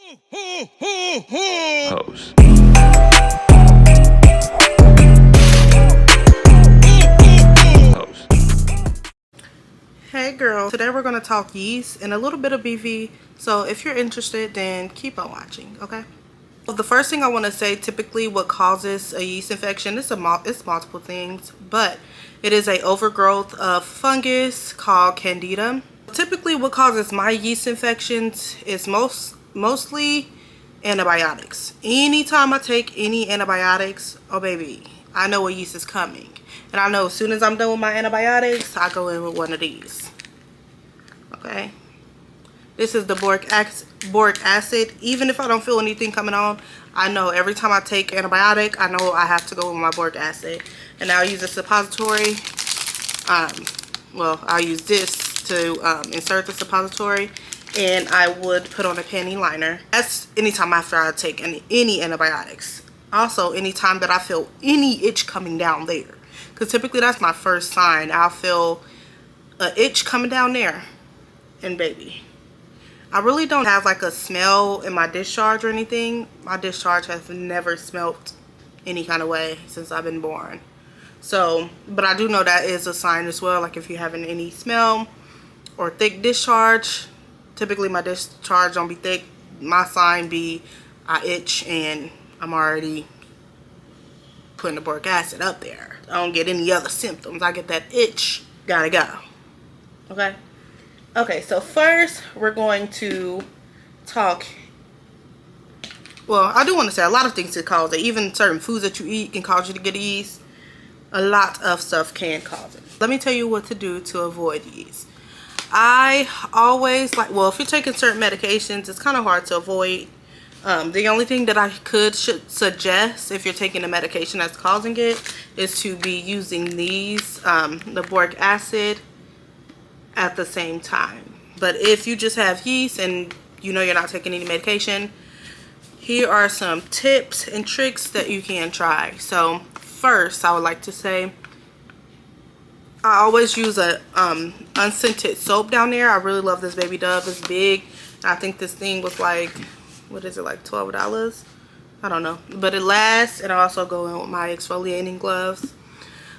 Pose. Hey girl, today we're going to talk yeast and a little bit of BV, so if you're interested then keep on watching, okay? The first thing I want to say, typically what causes a yeast infection, it's multiple things, but it is a overgrowth of fungus called Candida. Typically what causes my yeast infections is mostly antibiotics. Anytime I take any antibiotics, oh baby, I know a yeast is coming. And I know as soon as I'm done with my antibiotics, I go in with one of these. Okay. This is the boric acid. Even if I don't feel anything coming on, I know every time I take antibiotic, I know I have to go with my boric acid. And I'll use a suppository. Well, I'll use this to insert the suppository. And I would put on a panty liner. That's anytime after I take any antibiotics. Also, anytime that I feel any itch coming down there. Because typically that's my first sign. I'll feel an itch coming down there. And baby, I really don't have like a smell in my discharge or anything. My discharge has never smelled any kind of way since I've been born. So, but I do know that is a sign as well. Like if you're having any smell or thick discharge, typically my discharge don't be thick. My sign be I itch and I'm already putting the boric acid up there. I don't get any other symptoms. I get that itch, gotta go. Okay? Okay, so first we're going to talk. Well, I do want to say a lot of things can cause it. Even certain foods that you eat can cause you to get yeast. A lot of stuff can cause it. Let me tell you what to do to avoid yeast. I always well, if you're taking certain medications, it's kind of hard to avoid. The only thing that I should suggest if you're taking a medication that's causing it is to be using these, the boric acid at the same time. But if you just have yeast and you know you're not taking any medication, here are some tips and tricks that you can try. So first, I would like to say I always use a unscented soap down there. I really love this Baby Dove. It's big. I think this thing was like, what is it, like $12? I don't know, but it lasts. And I also go in with my exfoliating gloves.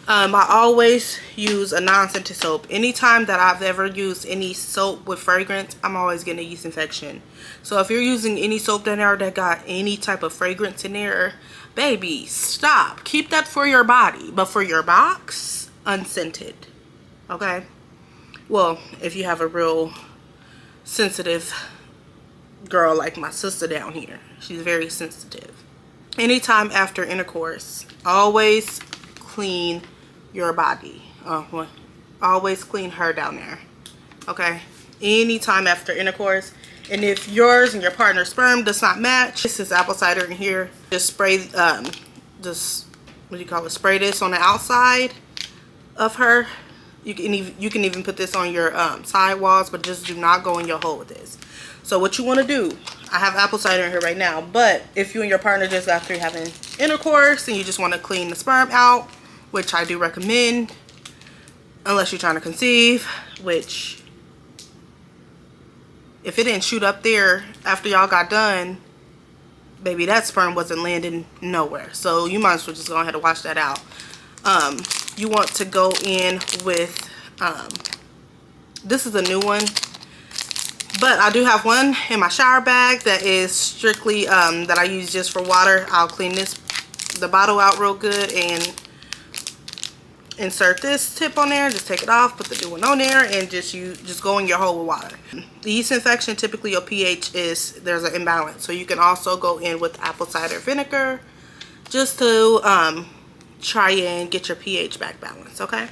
I always use a non-scented soap. Anytime that I've ever used any soap with fragrance, I'm always getting a yeast infection. So if you're using any soap down there that got any type of fragrance in there, baby, stop. Keep that for your body, but for your box, unscented. Okay? Well, if you have a real sensitive girl like my sister down here, she's very sensitive. Anytime after intercourse, always clean your body. Well, always clean her down there. Okay? Anytime after intercourse. And if yours and your partner's sperm does not match, this is apple cider in here. Just spray just, what do you call it, spray this on the outside of her. You can even put this on your side walls, but just do not go in your hole with this. So what you want to do, I have apple cider in here right now, but if you and your partner just got through having intercourse and you just want to clean the sperm out, which I do recommend, unless you're trying to conceive, which if it didn't shoot up there after y'all got done, baby, that sperm wasn't landing nowhere. So you might as well just go ahead and wash that out. You want to go in with, this is a new one, but I do have one in my shower bag that is strictly, that I use just for water. I'll clean the bottle out real good and insert this tip on there. Just take it off, put the new one on there, and just go in your hole with water. The yeast infection, typically your pH there's an imbalance. So you can also go in with apple cider vinegar just to try and get your pH back balanced, okay?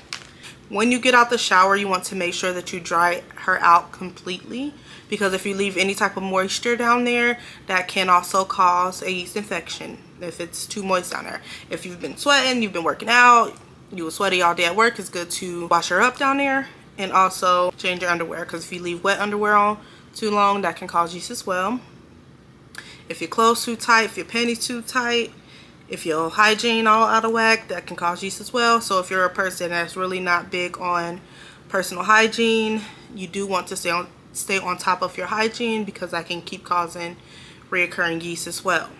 When you get out the shower, you want to make sure that you dry her out completely, because if you leave any type of moisture down there, that can also cause a yeast infection if it's too moist down there. If you've been sweating, you've been working out, you were sweaty all day at work, it's good to wash her up down there. And also change your underwear, because if you leave wet underwear on too long, that can cause yeast as well. If your clothes too tight, if your panties too tight, if your hygiene all out of whack, that can cause yeast as well. So if you're a person that's really not big on personal hygiene, you do want to stay on top of your hygiene, because that can keep causing reoccurring yeast as well.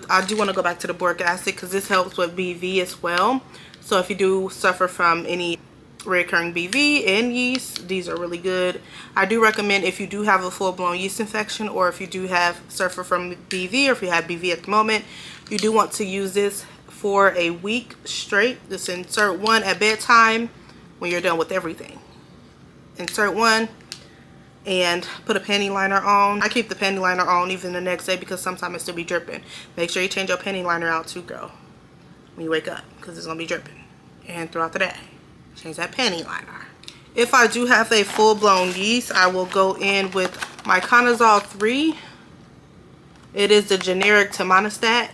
I do want to go back to the boric acid because this helps with BV as well. So if you do suffer from any reoccurring BV and yeast, these are really good. I do recommend if you do have a full-blown yeast infection, or if you do suffer from BV, or if you have BV at the moment, you do want to use this for a week straight. Just insert one at bedtime when you're done with everything. Insert one and put a panty liner on. I keep the panty liner on even the next day because sometimes it still be dripping. Make sure you change your panty liner out too, girl, when you wake up, because it's gonna be dripping. And throughout the day, change that panty liner. If I do have a full-blown yeast, I will go in with my Conazole 3. It is the generic to monostat.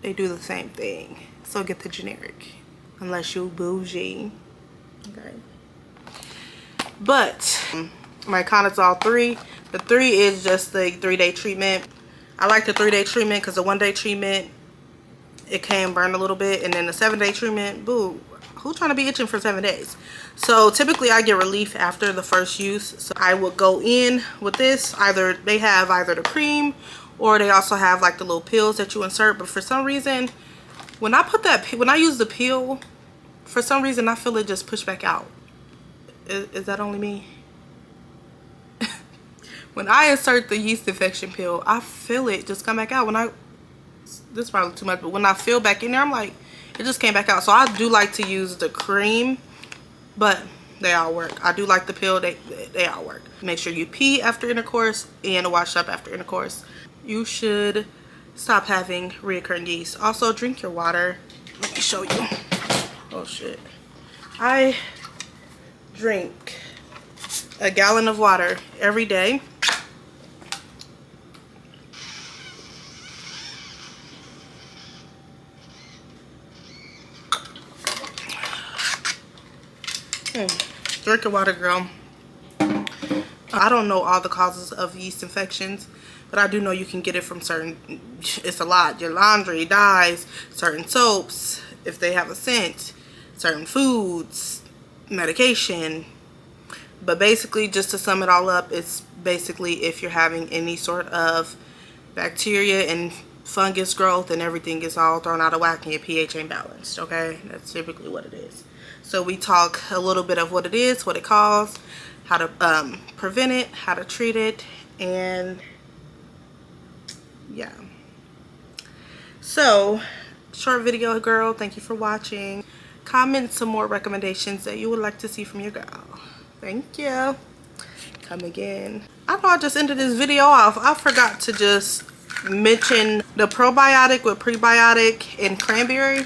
They do the same thing, so get the generic unless you bougie. Okay. But my Conazole 3, the 3 is just the 3-day treatment. I like the 3-day treatment because the 1-day treatment, it can burn a little bit, and then the 7-day treatment, boo, who's trying to be itching for 7 days? So typically I get relief after the first use. So I would go in with this. They have either the cream, or they also have like the little pills that you insert. But for some reason, when I use the pill, for some reason I feel it just push back out. Is that only me? When I insert the yeast infection pill, I feel it just come back out. This is probably too much, but when I feel back in there, I'm like, it just came back out. So I do like to use the cream, but they all work. I do like the pill. They all work. Make sure you pee after intercourse and wash up after intercourse. You should stop having reoccurring yeast. Also, drink your water. Let me show you. Oh shit. I drink a gallon of water every day. Drink your water, girl. I don't know all the causes of yeast infections, but I do know you can get it from it's a lot. Your laundry, dyes, certain soaps, if they have a scent, certain foods, medication. But basically, just to sum it all up, it's basically if you're having any sort of bacteria and fungus growth and everything is all thrown out of whack and your pH ain't balanced, okay? That's typically what it is. So we talk a little bit of what it is, what it causes, how to prevent it, how to treat it, and yeah. So, short video, girl. Thank you for watching. Comment some more recommendations that you would like to see from your girl. Thank you. Come again. I know I just ended this video off. I forgot to just mention the probiotic with prebiotic and cranberry.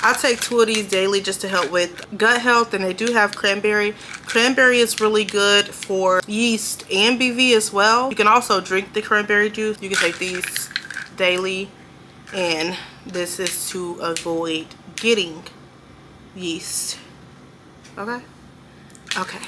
I take 2 of these daily just to help with gut health, and they do have cranberry. Cranberry is really good for yeast and BV as well. You can also drink the cranberry juice. You can take these daily, and this is to avoid getting yeast. Okay? Okay.